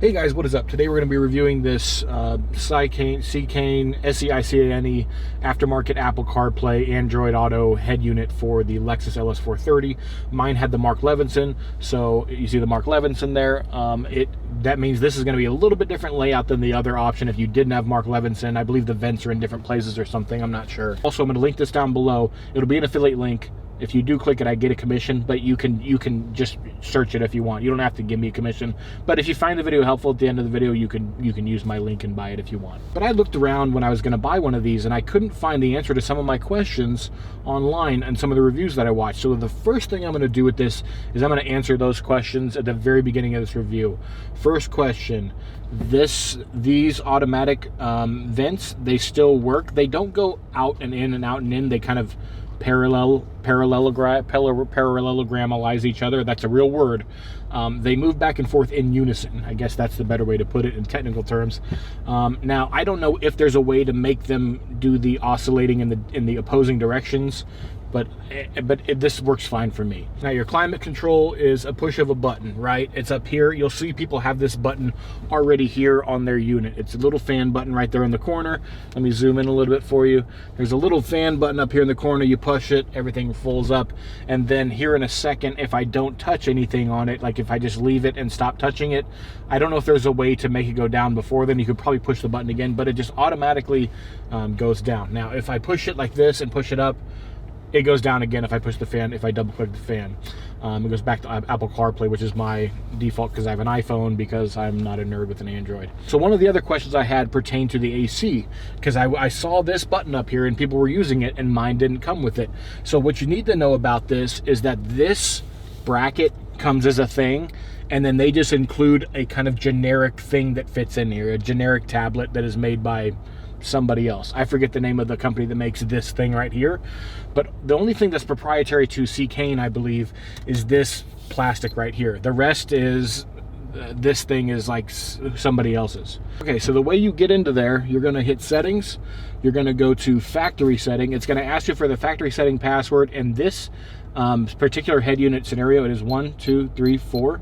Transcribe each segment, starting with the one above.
Hey guys, what is up? Today we're going to be reviewing this Seicane, S-E-I-C-A-N-E aftermarket Apple CarPlay Android Auto head unit for the Lexus LS430. Mine had the Mark Levinson, so you see the Mark Levinson there. That means this is going to be a little bit different layout than the other option if you didn't have Mark Levinson. I believe the vents are in different places or something, I'm not sure. Also, I'm going to link this down below. It'll be an affiliate link. If you do click it, I get a commission, but you can just search it if you want. You don't have to give me a commission. But if you find the video helpful at the end of the video, you can use my link and buy it if you want. But I looked around when I was going to buy one of these, and I couldn't find the answer to some of my questions online and some of the reviews that I watched. So the first thing I'm going to do with this is I'm going to answer those questions at the very beginning of this review. First question: these automatic vents, they still work? They don't go out and in and out and in. They kind of parallelogramize each other. That's a real word. They move back and forth in unison. I guess that's the better way to put it in technical terms. Now, I don't know if there's a way to make them do the oscillating in the opposing directions, but this works fine for me. Now, your climate control is a push of a button, right? It's up here. You'll see people have this button already here on their unit. It's a little fan button right there in the corner. Let me zoom in a little bit for you. There's a little fan button up here in the corner. You push it, everything folds up. And then here in a second, if I don't touch anything on it, like if I just leave it and stop touching it, I don't know if there's a way to make it go down before then. You could probably push the button again, but it just automatically goes down. Now, if I push it like this and push it up, it goes down again if I push the fan, if I double click the fan. It goes back to Apple CarPlay, which is my default because I have an iPhone, because I'm not a nerd with an Android. So one of the other questions I had pertained to the AC, because I saw this button up here and people were using it and mine didn't come with it. So what you need to know about this is that this bracket comes as a thing, and then they just include a kind of generic thing that fits in here, a generic tablet that is made by somebody else. I forget the name of the company that makes this thing right here, but the only thing that's proprietary to Seicane, I believe, is this plastic right here. The rest is this thing is like somebody else's. Okay, so the way you get into there, you're going to hit settings, you're going to go to factory setting. It's going to ask you for the factory setting password, and this particular head unit scenario, it is 1 2 3 4.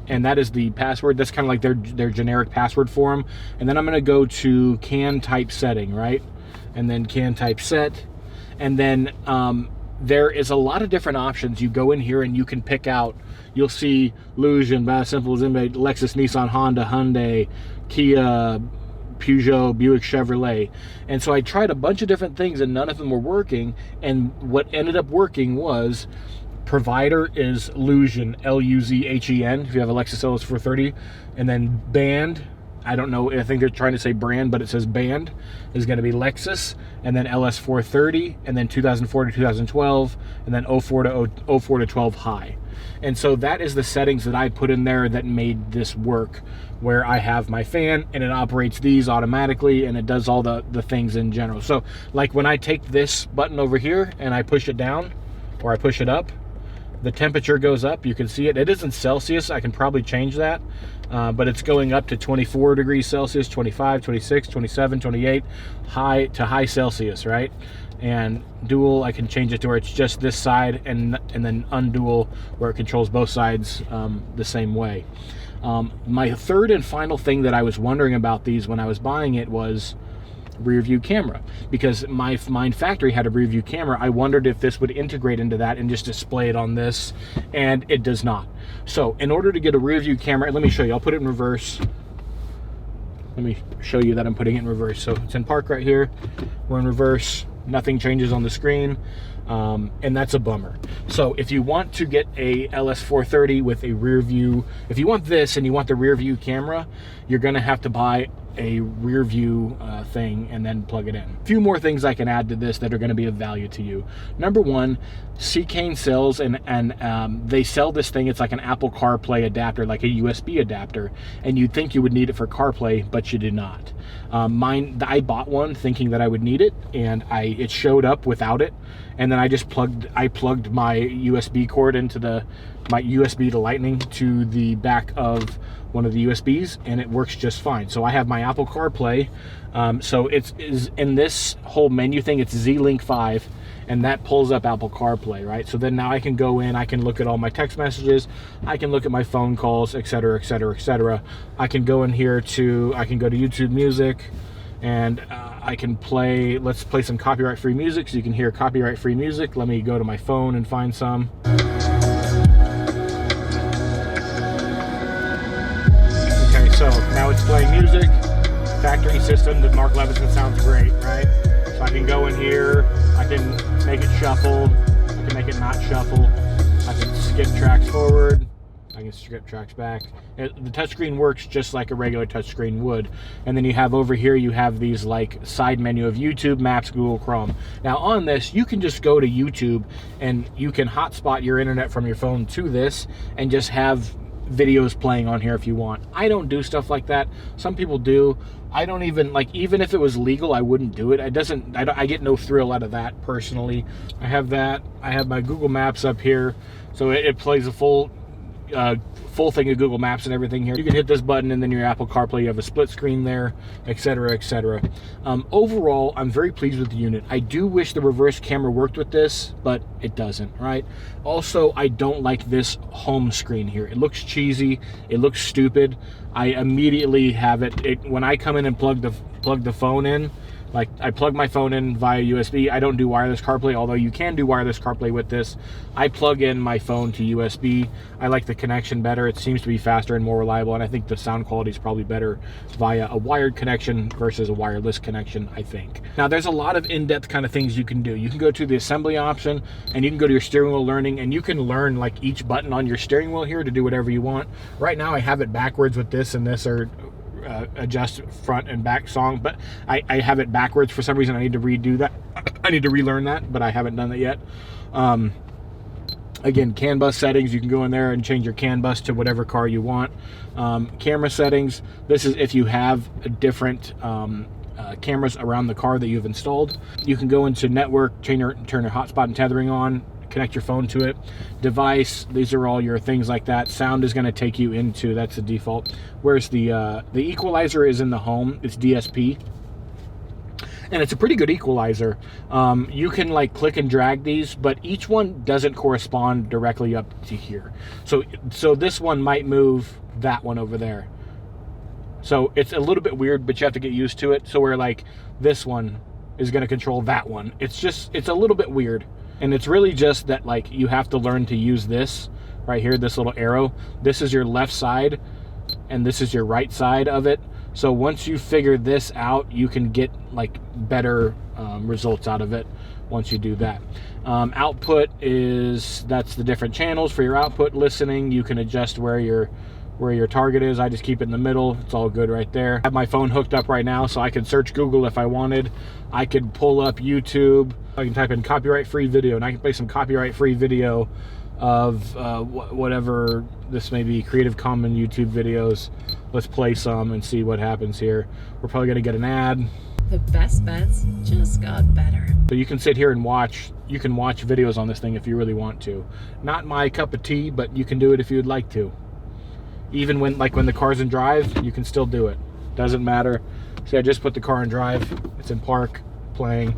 And that is the password. That's kind of like their generic password for them. And then I'm going to go to CAN type setting, right? And then CAN type set. And then there is a lot of different options. You go in here and you can pick out. You'll see Lusion, Simple, Lexus, Nissan, Honda, Hyundai, Kia, Peugeot, Buick, Chevrolet. And so I tried a bunch of different things and none of them were working. And what ended up working was provider is Lusion, L-U-Z-H-E-N, if you have a Lexus LS430. And then band, I don't know, I think they're trying to say brand, but it says band, is going to be Lexus, and then LS430, and then 2004 to 2012, and then 04 to 12 high. And so that is the settings that I put in there that made this work, where I have my fan and it operates these automatically and it does all the things in general. So like when I take this button over here and I push it down or I push it up, the temperature goes up. You can see it. It is in Celsius. I can probably change that, but it's going up to 24 degrees Celsius, 25, 26, 27, 28, high Celsius, right? And dual, I can change it to where it's just this side, and then undual, where it controls both sides the same way. My third and final thing that I was wondering about these when I was buying it was rear view camera, because mine factory had a rear view camera. I wondered if this would integrate into that and just display it on this, and it does not. So in order to get a rear view camera, let me show you. I'll put it in reverse. Let me show you that I'm putting it in reverse. So it's in park right here. We're in reverse. Nothing changes on the screen. And that's a bummer. So if you want to get a LS430 with a rear view, if you want this and you want the rear view camera, you're going to have to buy a rear view thing and then plug it in. A few more things I can add to this that are going to be of value to you. Number one, Seicane sells and they sell this thing. It's like an Apple CarPlay adapter, like a USB adapter, and you'd think you would need it for CarPlay, but you did not. I bought one thinking that I would need it, and it showed up without it, and then I plugged my USB cord into the my USB to Lightning to the back of one of the USBs, and it works just fine. So I have my Apple CarPlay. So it's in this whole menu thing, it's Z-Link 5, and that pulls up Apple CarPlay, right? So then now I can go in, I can look at all my text messages, I can look at my phone calls, etc., etc., etc. I can go in here I can go to YouTube Music, and I can play, let's play some copyright-free music so you can hear copyright-free music. Let me go to my phone and find some. Okay, so now it's playing music. Factory system that Mark Levinson sounds great, right? So I can go in here, I can make it shuffle, I can make it not shuffle, I can skip tracks forward, I can skip tracks back. The touchscreen works just like a regular touchscreen would. And then you have over here, you have these like side menu of YouTube, Maps, Google Chrome. Now on this, you can just go to YouTube and you can hotspot your internet from your phone to this and just have videos playing on here if you want. I don't do stuff like that. Some people do. I don't even, like, even if it was legal, I wouldn't do it. I get no thrill out of that personally. I have that. I have my Google Maps up here, so it plays a full thing of Google Maps and everything here. You can hit this button and then your Apple CarPlay, you have a split screen there, etc., etc. Overall, I'm very pleased with the unit. I do wish the reverse camera worked with this, but it doesn't, right? Also, I don't like this home screen here. It looks cheesy. It looks stupid. I immediately have it when I come in and plug the phone in. Like, I plug my phone in via USB. I don't do wireless CarPlay, although you can do wireless CarPlay with this. I plug in my phone to USB. I like the connection better. It seems to be faster and more reliable, and I think the sound quality is probably better via a wired connection versus a wireless connection, I think. Now, there's a lot of in-depth kind of things you can do. You can go to the assembly option, and you can go to your steering wheel learning, and you can learn like each button on your steering wheel here to do whatever you want. Right now, I have it backwards with this, and this are adjust front and back song, but I have it backwards for some reason. I need to redo that. I need to relearn that, but I haven't done that yet. Again, CAN bus settings, you can go in there and change your CAN bus to whatever car you want. Camera settings, this is if you have a different cameras around the car that you've installed. You can go into network, turn your hotspot and tethering on, connect your phone to it. Device, these are all your things like that. Sound is going to take you into, that's the default. Whereas the equalizer is in the home, it's DSP. And it's a pretty good equalizer. You can like click and drag these, but each one doesn't correspond directly up to here. So this one might move that one over there. So it's a little bit weird, but you have to get used to it. So where like this one is going to control that one. It's a little bit weird. And it's really just that like you have to learn to use this right here, this little arrow. This is your left side and this is your right side of it. So once you figure this out, you can get like better results out of it once you do that. Output that's the different channels for your output. Listening, you can adjust where your target is. I just keep it in the middle. It's all good right there. I have my phone hooked up right now, so I can search Google if I wanted. I could pull up YouTube. I can type in copyright-free video, and I can play some copyright-free video of whatever this may be, Creative Commons YouTube videos. Let's play some and see what happens here. We're probably gonna get an ad. The best bets just got better. So you can sit here and watch. You can watch videos on this thing if you really want to. Not my cup of tea, but you can do it if you'd like to. Even when the car's in drive, you can still do it. Doesn't matter. See, I just put the car in drive. It's in park, playing.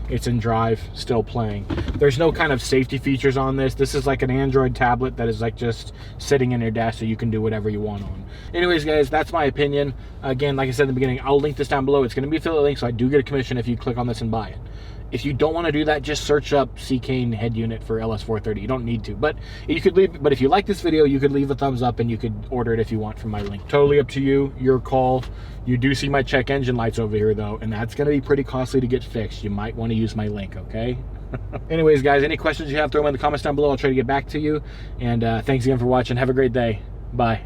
It's in drive, still playing. There's no kind of safety features on this. This is like an Android tablet that is like just sitting in your desk so you can do whatever you want on. Anyways, guys, that's my opinion. Again, like I said in the beginning, I'll link this down below. It's going to be affiliate link, so I do get a commission if you click on this and buy it. If you don't want to do that, just search up Seicane head unit for LS430. You don't need to, but you could leave. But if you like this video, you could leave a thumbs up and you could order it if you want from my link. Totally up to you, your call. You do see my check engine lights over here though, and that's going to be pretty costly to get fixed. You might want to use my link, okay? Anyways, guys, any questions you have, throw them in the comments down below. I'll try to get back to you. And thanks again for watching. Have a great day. Bye.